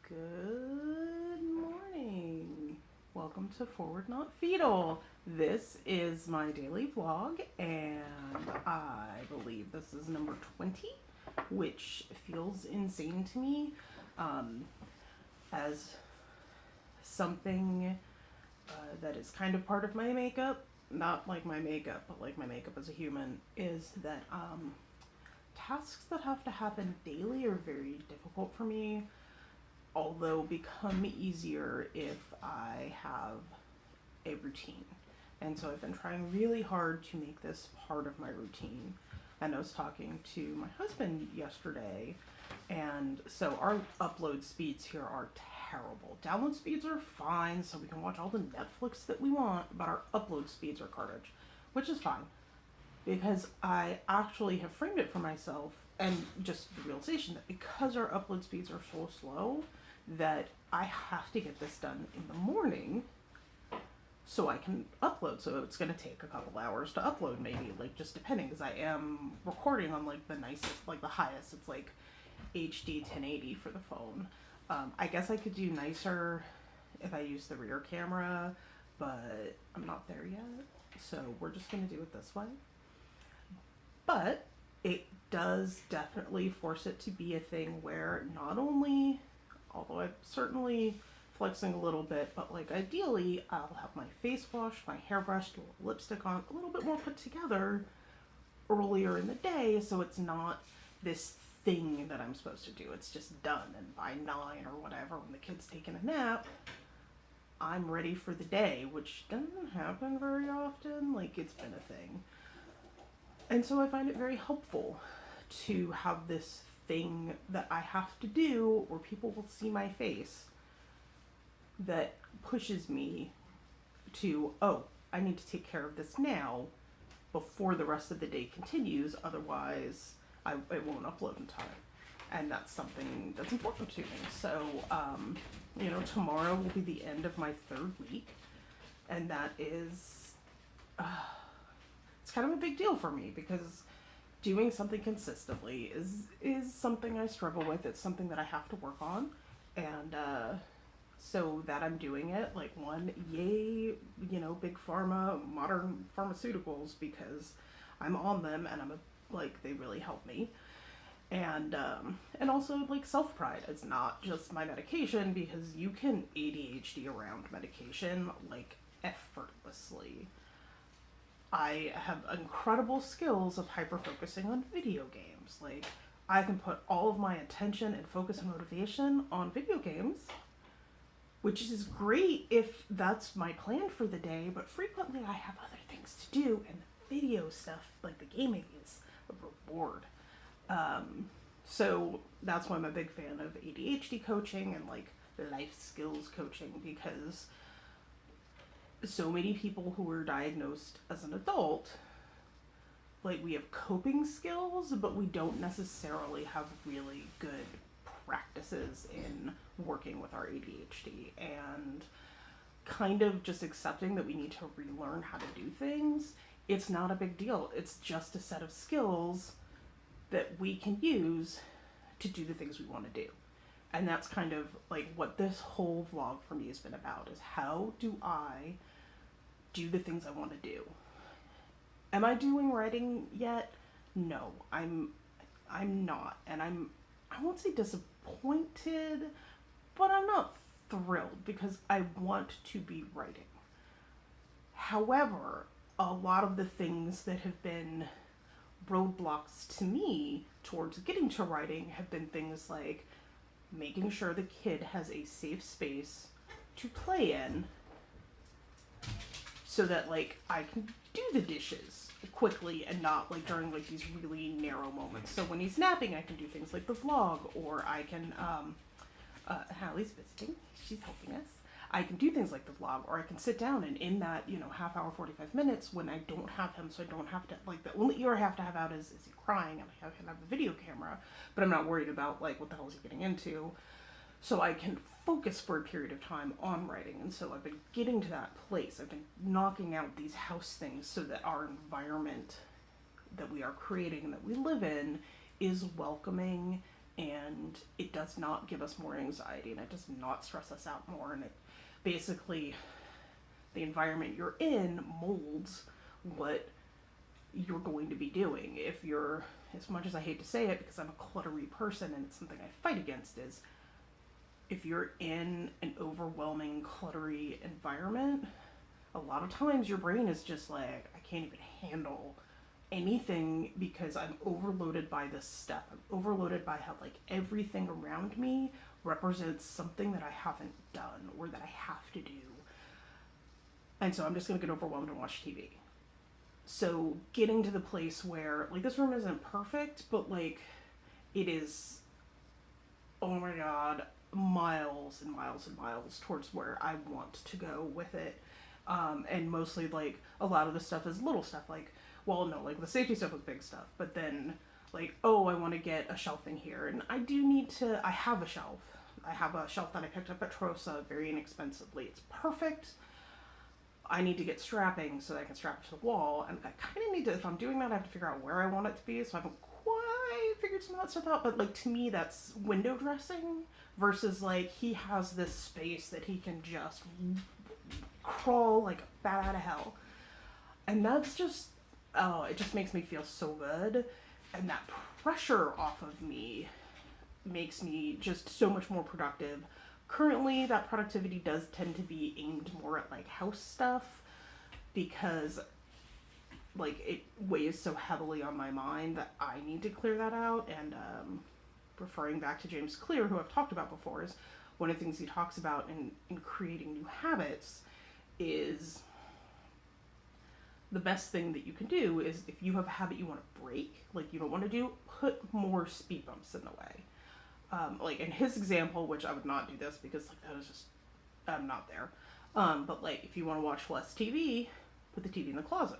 Good morning. Welcome to Forward Not Fetal. This is my daily vlog, and I believe this is number 20, which feels insane to me as something that is kind of part of my makeup. Not like my makeup, but like my makeup as a human, is that tasks that have to happen daily are very difficult for me, although become easier if I have a routine. And so I've been trying really hard to make this part of my routine. And I was talking to my husband yesterday, and so our upload speeds here are terrible. Download speeds are fine, so we can watch all the Netflix that we want, but our upload speeds are garbage, which is fine because I actually have framed it for myself, and just the realization that because our upload speeds are so slow, that I have to get this done in the morning so I can upload. So it's going to take a couple hours to upload, maybe, like, just depending, because I am recording on like the nicest, like the highest. It's like HD 1080 for the phone. I guess I could do nicer if I use the rear camera, but I'm not there yet. So we're just going to do it this way. But it does definitely force it to be a thing where not only, although I'm certainly flexing a little bit, but like ideally I'll have my face washed, my hair brushed, a little lipstick on, a little bit more put together earlier in the day, so it's not this thing that I'm supposed to do. It's just done, and by 9 or whatever, when the kid's taking a nap, I'm ready for the day, which doesn't happen very often. Like, it's been a thing. And so I find it very helpful to have this thing that I have to do where people will see my face that pushes me to, oh, I need to take care of this now before the rest of the day continues, otherwise it won't upload in time. And that's something that's important to me. So, tomorrow will be the end of my 3rd week, and that is, it's kind of a big deal for me because doing something consistently is something I struggle with. It's something that I have to work on, and so that I'm doing it, like, one, yay, big pharma, modern pharmaceuticals, because I'm on them and they really help me. And also, like, self-pride. It's not just my medication, because you can ADHD around medication, like, effortlessly. I have incredible skills of hyper-focusing on video games. Like, I can put all of my attention and focus and motivation on video games, which is great if that's my plan for the day, but frequently I have other things to do, and the video stuff, like the gaming, is a reward. So that's why I'm a big fan of ADHD coaching and, like, life skills coaching, because so many people who are diagnosed as an adult, like, we have coping skills, but we don't necessarily have really good practices in working with our ADHD, and kind of just accepting that we need to relearn how to do things. It's not a big deal. It's just a set of skills that we can use to do the things we want to do. And that's kind of like what this whole vlog for me has been about, is how do I do the things I want to do. Am I doing writing yet? No, I'm not. And I won't say disappointed, but I'm not thrilled, because I want to be writing. However, a lot of the things that have been roadblocks to me towards getting to writing have been things like making sure the kid has a safe space to play in, so that, like, I can do the dishes quickly and not, like, during, like, these really narrow moments. So when he's napping, I can do things like the vlog, or I can, Hallie's visiting, she's helping us. I can do things like the vlog, or I can sit down and in that, half hour, 45 minutes, when I don't have him, so I don't have to, like, the only ear I have to have out is he crying, and I can have the video camera, but I'm not worried about, like, what the hell is he getting into. So I can focus for a period of time on writing. And so I've been getting to that place. I've been knocking out these house things so that our environment that we are creating and that we live in is welcoming and it does not give us more anxiety, and it does not stress us out more, and it basically, the environment you're in molds what you're going to be doing. If you're, as much as I hate to say it because I'm a cluttery person and it's something I fight against, is if you're in an overwhelming cluttery environment, a lot of times your brain is just like, I can't even handle anything because I'm overloaded by this stuff. I'm overloaded by how like everything around me represents something that I haven't done or that I have to do. And so I'm just going to get overwhelmed and watch TV. So getting to the place where, like, this room isn't perfect, but like it is, oh my god, miles and miles and miles towards where I want to go with it. And mostly like a lot of the stuff is little stuff, like, well, no, like the safety stuff was big stuff, but then like, oh, I want to get a shelving here, and I do need to, I have a shelf. I have a shelf that I picked up at Trosa very inexpensively. It's perfect. I need to get strapping so that I can strap it to the wall, and I kind of need to, if I'm doing that, I have to figure out where I want it to be, so I haven't quite figured some of that stuff out, but like to me that's window dressing versus like he has this space that he can just crawl like a bat out of hell. And that's just, oh, it just makes me feel so good, and that pressure off of me makes me just so much more productive. Currently, that productivity does tend to be aimed more at like house stuff because like it weighs so heavily on my mind that I need to clear that out. And referring back to James Clear, who I've talked about before, is one of the things he talks about in creating new habits is the best thing that you can do is, if you have a habit you want to break, like you don't want to do, put more speed bumps in the way. Like in his example, which I would not do this because like that is just, I'm not there. But like if you want to watch less TV, put the TV in the closet.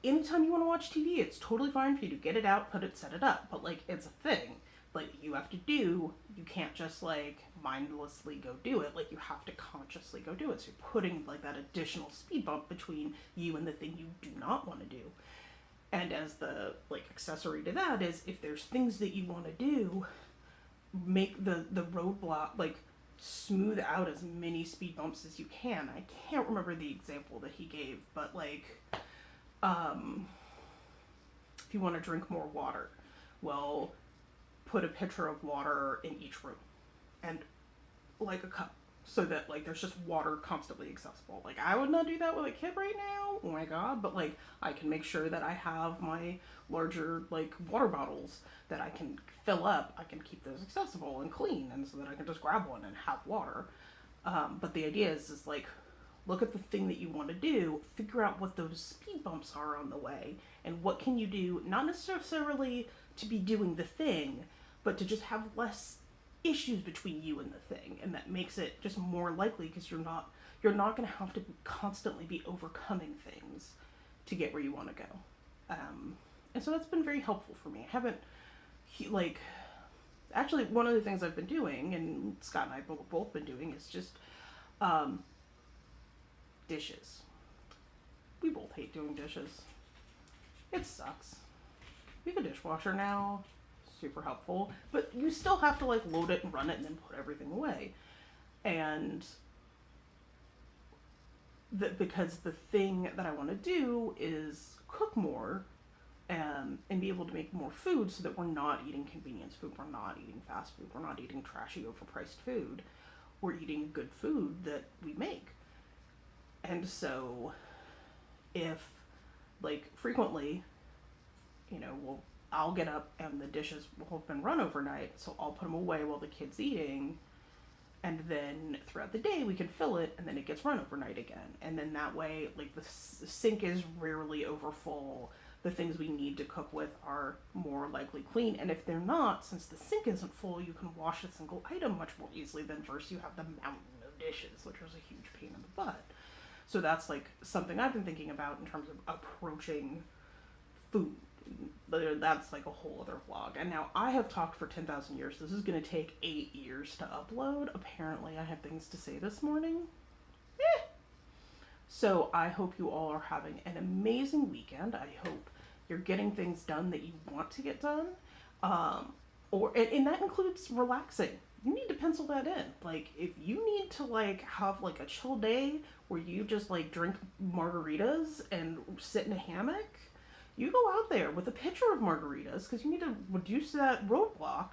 Anytime you want to watch TV, it's totally fine for you to get it out, put it, set it up. But like it's a thing. Like you have to do, you can't just like mindlessly go do it. Like you have to consciously go do it. So you're putting like that additional speed bump between you and the thing you do not want to do. And as the like accessory to that is, if there's things that you want to do, make the roadblock, like smooth out as many speed bumps as you can. I can't remember the example that he gave, but like, if you want to drink more water, well, put a pitcher of water in each room and like a cup, so that like there's just water constantly accessible. Like I would not do that with a kid right now, oh my god, but like I can make sure that I have my larger like water bottles that I can fill up. I can keep those accessible and clean, and so that I can just grab one and have water. But the idea is like, look at the thing that you want to do, figure out what those speed bumps are on the way, and what can you do, not necessarily to be doing the thing, but to just have less issues between you and the thing, and that makes it just more likely, because you're not going to have to constantly be overcoming things to get where you want to go. And so that's been very helpful for me. I haven't like, actually one of the things I've been doing, and Scott and I both been doing, is just dishes. We both hate doing dishes. It sucks. We have a dishwasher now. Super helpful, but you still have to like load it and run it and then put everything away. And because the thing that I want to do is cook more, and be able to make more food, so that we're not eating convenience food, we're not eating fast food, we're not eating trashy overpriced food, we're eating good food that we make. And so if like frequently, you know, I'll get up and the dishes will have been run overnight, so I'll put them away while the kid's eating, and then throughout the day we can fill it, and then it gets run overnight again. And then that way, like the sink is rarely overfull, the things we need to cook with are more likely clean, and if they're not, since the sink isn't full, you can wash a single item much more easily than versus you have the mountain of dishes, which is a huge pain in the butt. So that's like something I've been thinking about in terms of approaching food. That's like a whole other vlog. And now I have talked for 10,000 years. This is going to take 8 years to upload. Apparently I have things to say this morning. So I hope you all are having an amazing weekend. I hope you're getting things done that you want to get done. And that includes relaxing. You need to pencil that in. Like, if you need to like have like a chill day where you just like drink margaritas and sit in a hammock, you go out there with a pitcher of margaritas because you need to reduce that roadblock,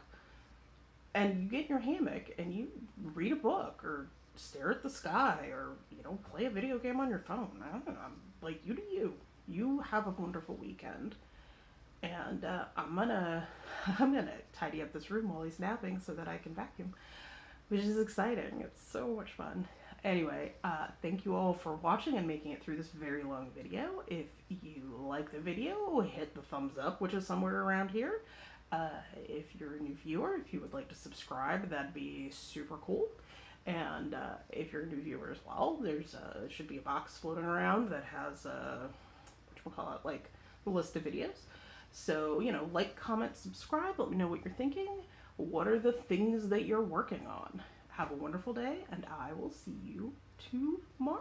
and you get in your hammock and you read a book or stare at the sky or play a video game on your phone. I don't know. Like, you do you. You have a wonderful weekend. And I'm gonna tidy up this room while he's napping so that I can vacuum, which is exciting. It's so much fun. Anyway, thank you all for watching and making it through this very long video. If you like the video, hit the thumbs up, which is somewhere around here. If you're a new viewer, if you would like to subscribe, that'd be super cool. And if you're a new viewer as well, should be a box floating around that has like a list of videos. So, like, comment, subscribe, let me know what you're thinking. What are the things that you're working on? Have a wonderful day, and I will see you tomorrow.